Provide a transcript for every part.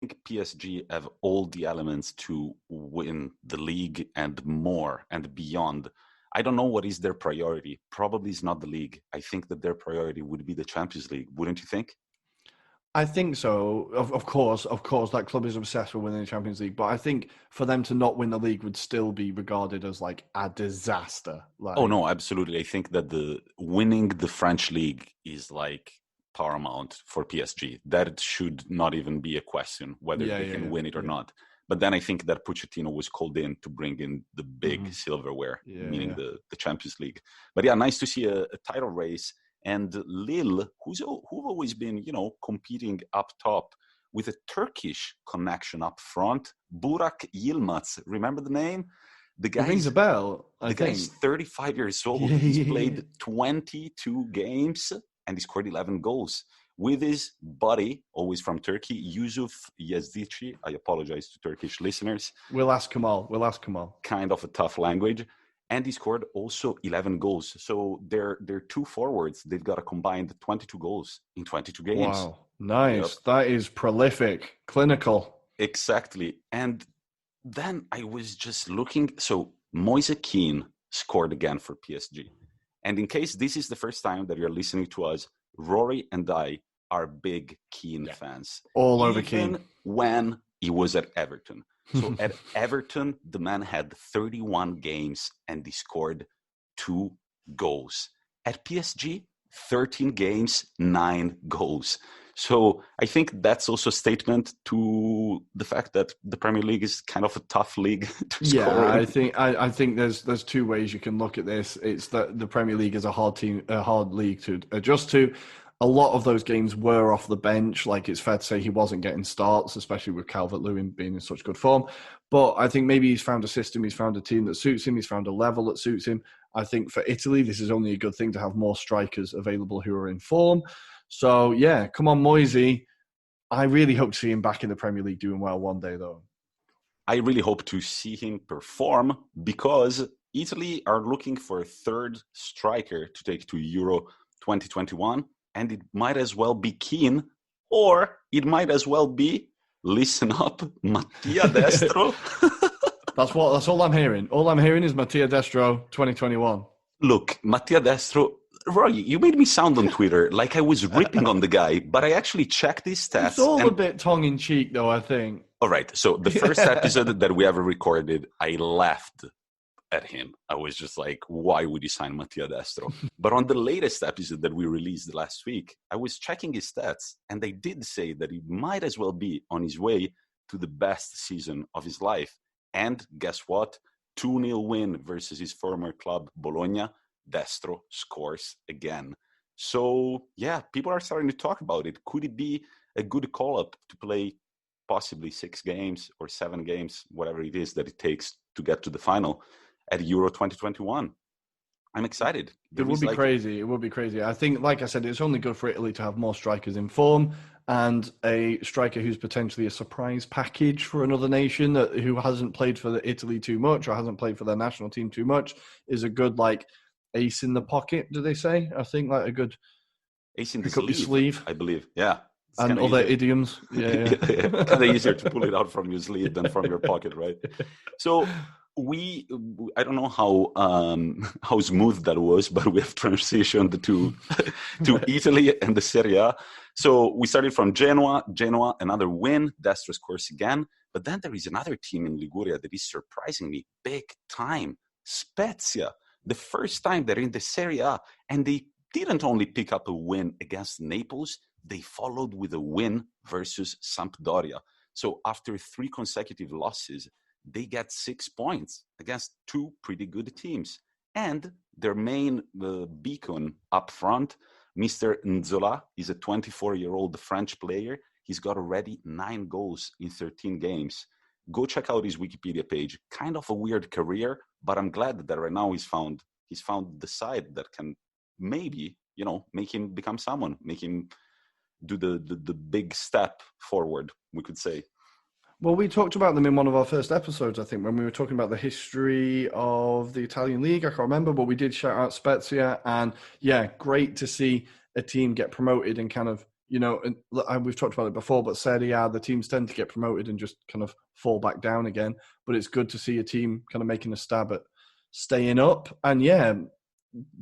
think PSG have all the elements to win the league and more and beyond. I don't know what is their priority. Probably it's not the league. I think that their priority would be the Champions League. Wouldn't you think? I think so. Of course, that club is obsessed with winning the Champions League. But I think for them to not win the league would still be regarded as like a disaster. Oh, no, absolutely. I think that the winning the French league is like paramount for PSG. That should not even be a question whether they can win it or not. But then I think that Pochettino was called in to bring in the big silverware, meaning the Champions League. But yeah, nice to see a title race. And Lille, who've always been, competing up top with a Turkish connection up front, Burak Yilmaz. Remember the name? The guy rings a bell. The guy's 35 years old. He's played 22 games and he scored 11 goals with his buddy, always from Turkey, Yusuf Yazdici. I apologize to Turkish listeners. We'll ask them all. Kind of a tough language. And he scored also 11 goals. So they're two forwards. They've got a combined 22 goals in 22 games. Wow. Nice. Yep. That is prolific. Clinical. Exactly. And then I was just looking. So Moise Kean scored again for PSG. And in case this is the first time that you're listening to us, Rory and I are big Kean fans. All over Kean. Even when he was at Everton. So at Everton, the man had 31 games and he scored 2 goals. At PSG, 13 games, 9 goals. So I think that's also a statement to the fact that the Premier League is kind of a tough league to score in. I think there's two ways you can look at this. It's that the Premier League is a hard league to adjust to. A lot of those games were off the bench. Like, it's fair to say he wasn't getting starts, especially with Calvert-Lewin being in such good form. But I think maybe he's found a system, he's found a team that suits him, he's found a level that suits him. I think for Italy, this is only a good thing to have more strikers available who are in form. So, yeah, come on, Moise. I really hope to see him back in the Premier League doing well one day, though. I really hope to see him perform because Italy are looking for a third striker to take to Euro 2021. And it might as well be Kean, or it might as well be, listen up, Mattia Destro. That's all I'm hearing. All I'm hearing is Mattia Destro 2021. Look, Mattia Destro, Roy, you made me sound on Twitter like I was ripping on the guy, but I actually checked his stats. It's all a bit tongue-in-cheek, though, I think. All right, so the first episode that we ever recorded, I laughed at him. I was just like, why would you sign Mattia Destro? But on the latest episode that we released last week, I was checking his stats, and they did say that he might as well be on his way to the best season of his life. And guess what? 2-0 win versus his former club, Bologna. Destro scores again. So, yeah, people are starting to talk about it. Could it be a good call-up to play possibly 6 games or 7 games, whatever it is that it takes to get to the final at Euro 2021. I'm excited. It would be crazy. It would be crazy. I think, like I said, it's only good for Italy to have more strikers in form and a striker who's potentially a surprise package for another nation who hasn't played for Italy too much or hasn't played for their national team too much is a good, like, ace in the pocket, do they say? I think, like, a good ace in the sleeve, I believe. Yeah. And other idioms. Yeah. Kind of easier to pull it out from your sleeve than from your pocket, right? So I don't know how smooth that was, but we have transitioned to Italy and the Serie A. So we started from Genoa, another win, Destro scores again. But then there is another team in Liguria that is surprisingly big time, Spezia. The first time they're in the Serie A, and they didn't only pick up a win against Naples, they followed with a win versus Sampdoria. So after 3 consecutive losses, they get 6 points against 2 pretty good teams. And their main beacon up front, Mr. Nzola, is a 24-year-old French player. He's got already 9 goals in 13 games. Go check out his Wikipedia page. Kind of a weird career, but I'm glad that right now he's found the side that can maybe, make him become someone, make him do the big step forward, we could say. Well, we talked about them in one of our first episodes, I think, when we were talking about the history of the Italian league. I can't remember, but we did shout out Spezia. And yeah, great to see a team get promoted and kind of, and we've talked about it before, but Serie A, the teams tend to get promoted and just kind of fall back down again. But it's good to see a team kind of making a stab at staying up and,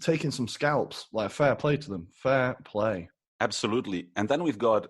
taking some scalps. Like, fair play to them. Fair play. Absolutely. And then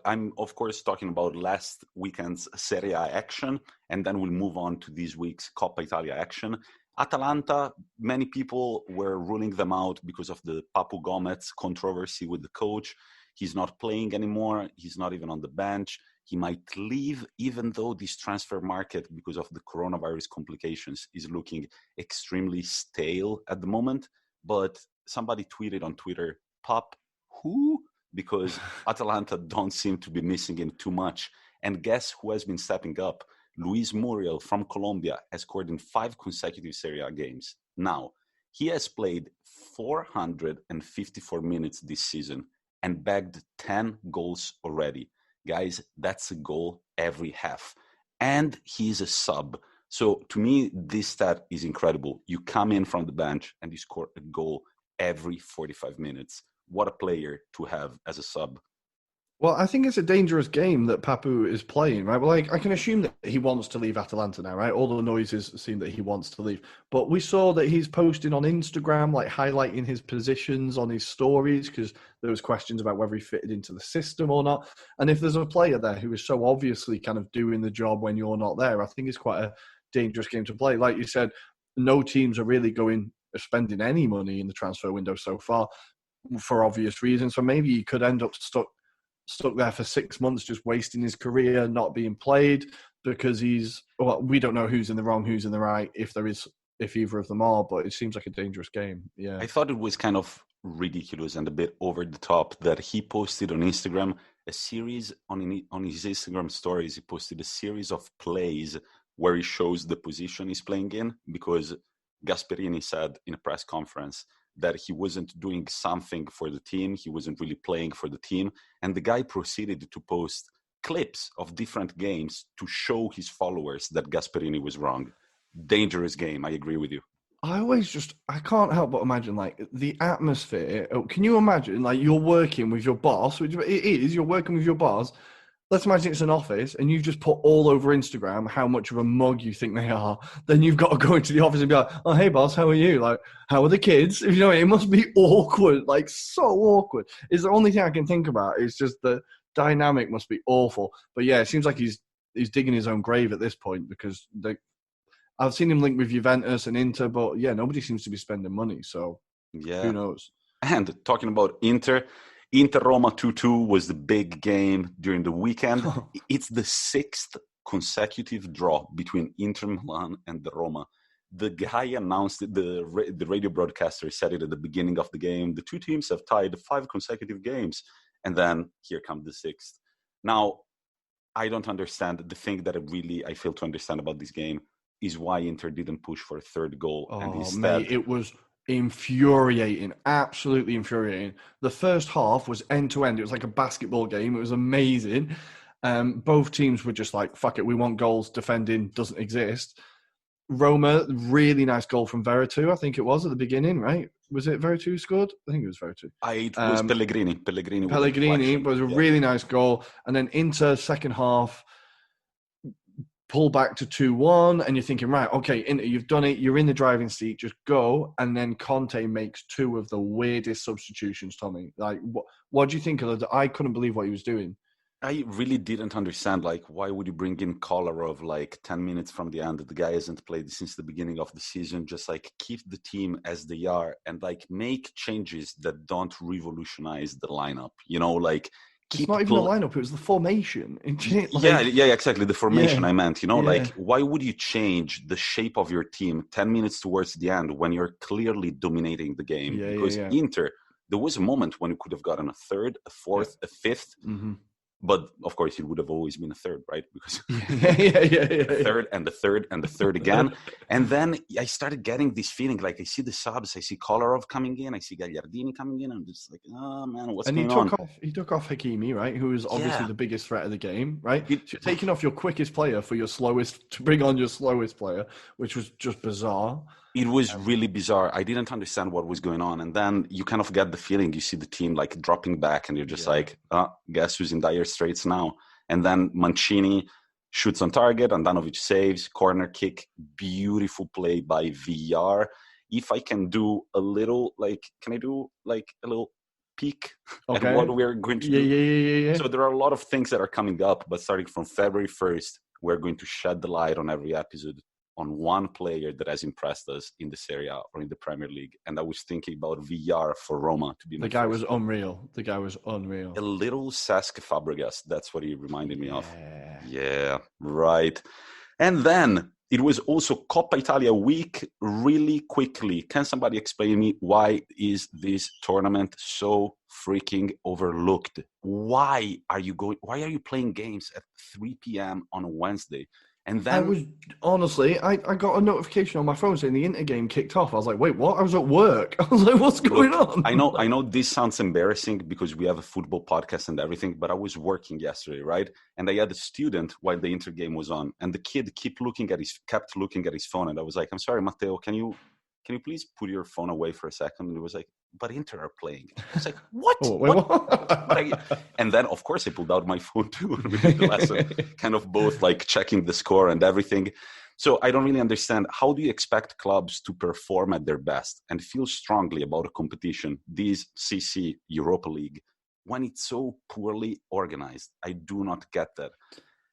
I'm of course talking about last weekend's Serie A action, and then we'll move on to this week's Coppa Italia action. Atalanta, many people were ruling them out because of the Papu Gomez controversy with the coach. He's not playing anymore. He's not even on the bench. He might leave, even though this transfer market, because of the coronavirus complications, is looking extremely stale at the moment. But somebody tweeted on Twitter, "Pop, who?" Because Atalanta don't seem to be missing him too much. And guess who has been stepping up? Luis Muriel from Colombia has scored in 5 consecutive Serie A games. Now, he has played 454 minutes this season and bagged 10 goals already. Guys, that's a goal every half. And he's a sub. So to me, this stat is incredible. You come in from the bench and you score a goal every 45 minutes. What a player to have as a sub. Well, I think it's a dangerous game that Papu is playing, right? Well, I can assume that he wants to leave Atalanta now, right? All the noises seem that he wants to leave. But we saw that he's posting on Instagram, like highlighting his positions on his stories, because there was questions about whether he fitted into the system or not. And if there's a player there who is so obviously kind of doing the job when you're not there, I think it's quite a dangerous game to play. Like you said, no teams are really spending any money in the transfer window so far, for obvious reasons. So maybe he could end up stuck there for 6 months, just wasting his career, not being played, because we don't know who's in the wrong, who's in the right, if either of them are, but it seems like a dangerous game. Yeah. I thought it was kind of ridiculous and a bit over the top that he posted on Instagram a series on his Instagram stories. He posted a series of plays where he shows the position he's playing in, because Gasperini said in a press conference that he wasn't doing something for the team. He wasn't really playing for the team. And the guy proceeded to post clips of different games to show his followers that Gasperini was wrong. Dangerous game. I agree with you. I can't help but imagine, like, the atmosphere. Can you imagine, like, you're working with your boss, which you're working with your boss. Let's imagine it's an office and you've just put all over Instagram how much of a mug you think they are. Then you've got to go into the office and be like, "Oh, hey, boss, how are you? Like, how are the kids?" You know, it must be awkward, like so awkward. It's the only thing I can think about. It's just the dynamic must be awful. But yeah, it seems like he's digging his own grave at this point, because I've seen him linked with Juventus and Inter, but yeah, nobody seems to be spending money. So who knows? And talking about Inter-Roma 2-2 was the big game during the weekend. It's the 6th consecutive draw between Inter Milan and the Roma. The guy announced it, the radio broadcaster said it at the beginning of the game. The two teams have tied 5 consecutive games. And then here comes the 6th. Now, I don't understand. The thing that I fail to understand about this game is why Inter didn't push for a third goal. And instead, mate, it was infuriating, absolutely infuriating. The first half was end to end. It was like a basketball game. It was amazing. Both teams were just like, fuck it, we want goals. Defending doesn't exist. Roma, really nice goal from Veretout, I think it was at the beginning, right? Was it Veretout who scored? I think it was Veretout. It was Pellegrini. Pellegrini was a really nice goal. And then Inter, second half, pull back to 2-1, and you're thinking, right, okay, Inter, you've done it, you're in the driving seat, just go. And then Conte makes 2 of the weirdest substitutions, Tommy. Like, what do you think of that? I couldn't believe what he was doing. I really didn't understand, like, why would you bring in Kolarov like 10 minutes from the end? The guy hasn't played since the beginning of the season. Just, like, keep the team as they are and, like, make changes that don't revolutionize the lineup. You know, like, it's not even the lineup, it was the formation. Like, yeah, exactly. The formation I meant, you know, like, why would you change the shape of your team 10 minutes towards the end when you're clearly dominating the game? Because Inter, there was a moment when you could have gotten a third, a fourth, a fifth. Mm-hmm. But of course, it would have always been a third, right? Because the third and the third and the third again. And then I started getting this feeling, like, I see the subs, I see Kolarov coming in, I see Gagliardini coming in. I'm just like, oh man, what's going on? He took off Hakimi, right? Who is obviously the biggest threat of the game, right? So you're taking off your quickest player for your slowest, to bring on your slowest player, which was just bizarre. It was really bizarre. I didn't understand what was going on. And then you kind of get the feeling, you see the team like dropping back and you're just like, guess who's in dire straits now? And then Mancini shoots on target, Andanovic saves, corner kick, beautiful play by VR. If I can do a little, can I do a little peek at what we're going to do? Yeah. So there are a lot of things that are coming up, but starting from February 1st, we're going to shed the light on every episode on one player that has impressed us in the Serie A or in the Premier League. And I was thinking about VR for Roma to be my The guy was unreal. The guy was unreal. A little Cesc Fabregas. That's what he reminded me of. Yeah, right. And then it was also Coppa Italia week. Really quickly, can somebody explain me why is this tournament so freaking overlooked? Why are you playing games at 3 p.m. on a Wednesday? And then I got a notification on my phone saying the Inter game kicked off. I was like, wait, what? I was at work. I was like, what's going on? I know this sounds embarrassing because we have a football podcast and everything, but I was working yesterday, right? And I had a student while the Inter game was on, and the kid kept looking at his phone, and I was like, I'm sorry, Matteo, can you please put your phone away for a second? And he was like, but Inter are playing. I was like, what? And then, of course, I pulled out my phone too and we did the lesson, kind of both like checking the score and everything. So I don't really understand. How do you expect clubs to perform at their best and feel strongly about a competition, this CC Europa League, when it's so poorly organized? I do not get that.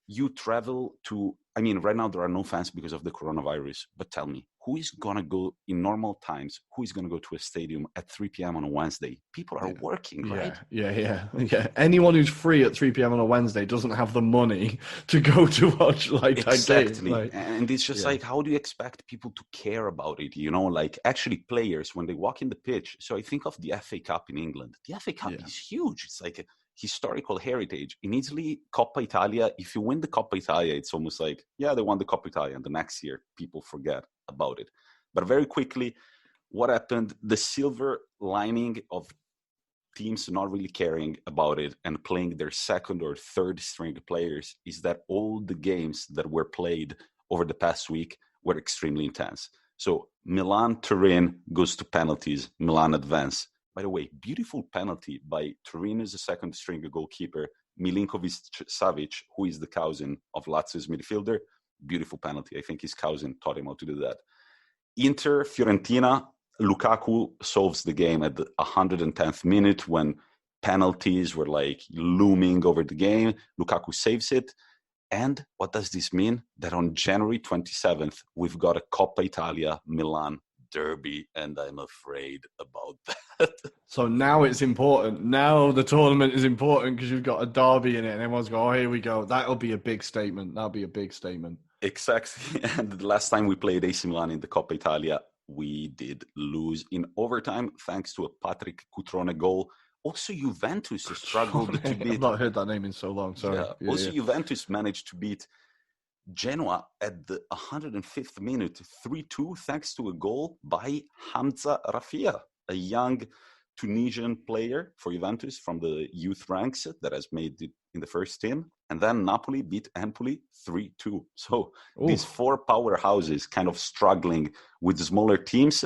You travel to, right now there are no fans because of the coronavirus, but tell me, who is going to go in normal times? Who is going to go to a stadium at 3 p.m. on a Wednesday? People are working, right? Yeah. Anyone who's free at 3 p.m. on a Wednesday doesn't have the money to go to watch that game. Exactly. And it's just how do you expect people to care about it? Actually players, when they walk in the pitch. So I think of the FA Cup in England. The FA Cup is huge. It's like a historical heritage. In Italy, Coppa Italia, if you win the Coppa Italia, it's almost like, they won the Coppa Italia, and the next year people forget about it. But very quickly, what happened, the silver lining of teams not really caring about it and playing their second or third string players is that all the games that were played over the past week were extremely intense. So Milan-Turin goes to penalties, Milan advance. By the way, beautiful penalty by Turin as a second string goalkeeper, Milinkovic-Savic, who is the cousin of Lazio's midfielder. Beautiful penalty. I think his cousin taught him how to do that. Inter, Fiorentina, Lukaku solves the game at the 110th minute when penalties were looming over the game. Lukaku saves it. And what does this mean? That on January 27th, we've got a Coppa Italia Milan derby, and I'm afraid about that. So now it's important. Now the tournament is important because you've got a derby in it, and everyone's going, oh, here we go. That'll be a big statement. That'll be a big statement. Exactly. And the last time we played AC Milan in the Coppa Italia, we did lose in overtime thanks to a Patrick Cutrone goal. Also, Juventus struggled to beat... I've not heard that name in so long, sorry. Juventus managed to beat Genoa at the 105th minute, 3-2, thanks to a goal by Hamza Rafia, a young Tunisian player for Juventus from the youth ranks that has made it in the first team. And then Napoli beat Empoli 3-2. So these four powerhouses kind of struggling with the smaller teams.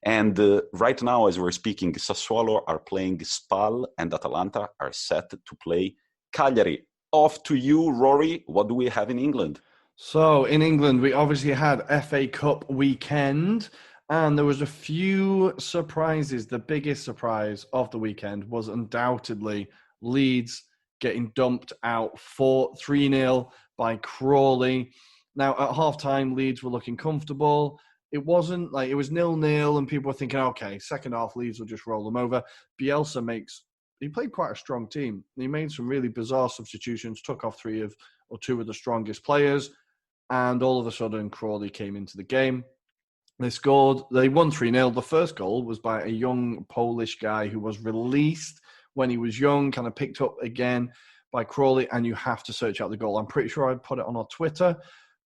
And right now, as we're speaking, Sassuolo are playing Spal and Atalanta are set to play Cagliari. Off to you, Rory. What do we have in England? So in England, we obviously had FA Cup weekend, and there was a few surprises. The biggest surprise of the weekend was undoubtedly Leeds getting dumped out 3-0 by Crawley. Now, at halftime, Leeds were looking comfortable. It wasn't it was 0-0, and people were thinking, okay, second half, Leeds will just roll them over. Bielsa he played quite a strong team. He made some really bizarre substitutions, took off two of the strongest players, and all of a sudden, Crawley came into the game. They scored. They won 3-0. The first goal was by a young Polish guy who was released when he was young, kind of picked up again by Crawley, and you have to search out the goal. I'm pretty sure I put it on our Twitter,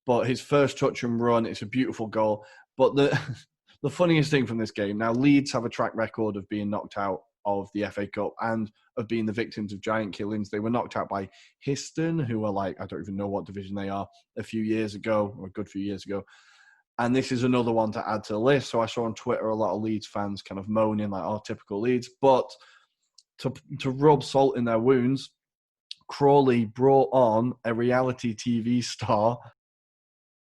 but his first touch and run, it's a beautiful goal. But the funniest thing from this game, now Leeds have a track record of being knocked out of the FA Cup and of being the victims of giant killings. They were knocked out by Histon, who are I don't even know what division they are, a good few years ago. And this is another one to add to the list. So I saw on Twitter a lot of Leeds fans kind of moaning like, oh, typical Leeds. But to rub salt in their wounds, Crawley brought on a reality TV star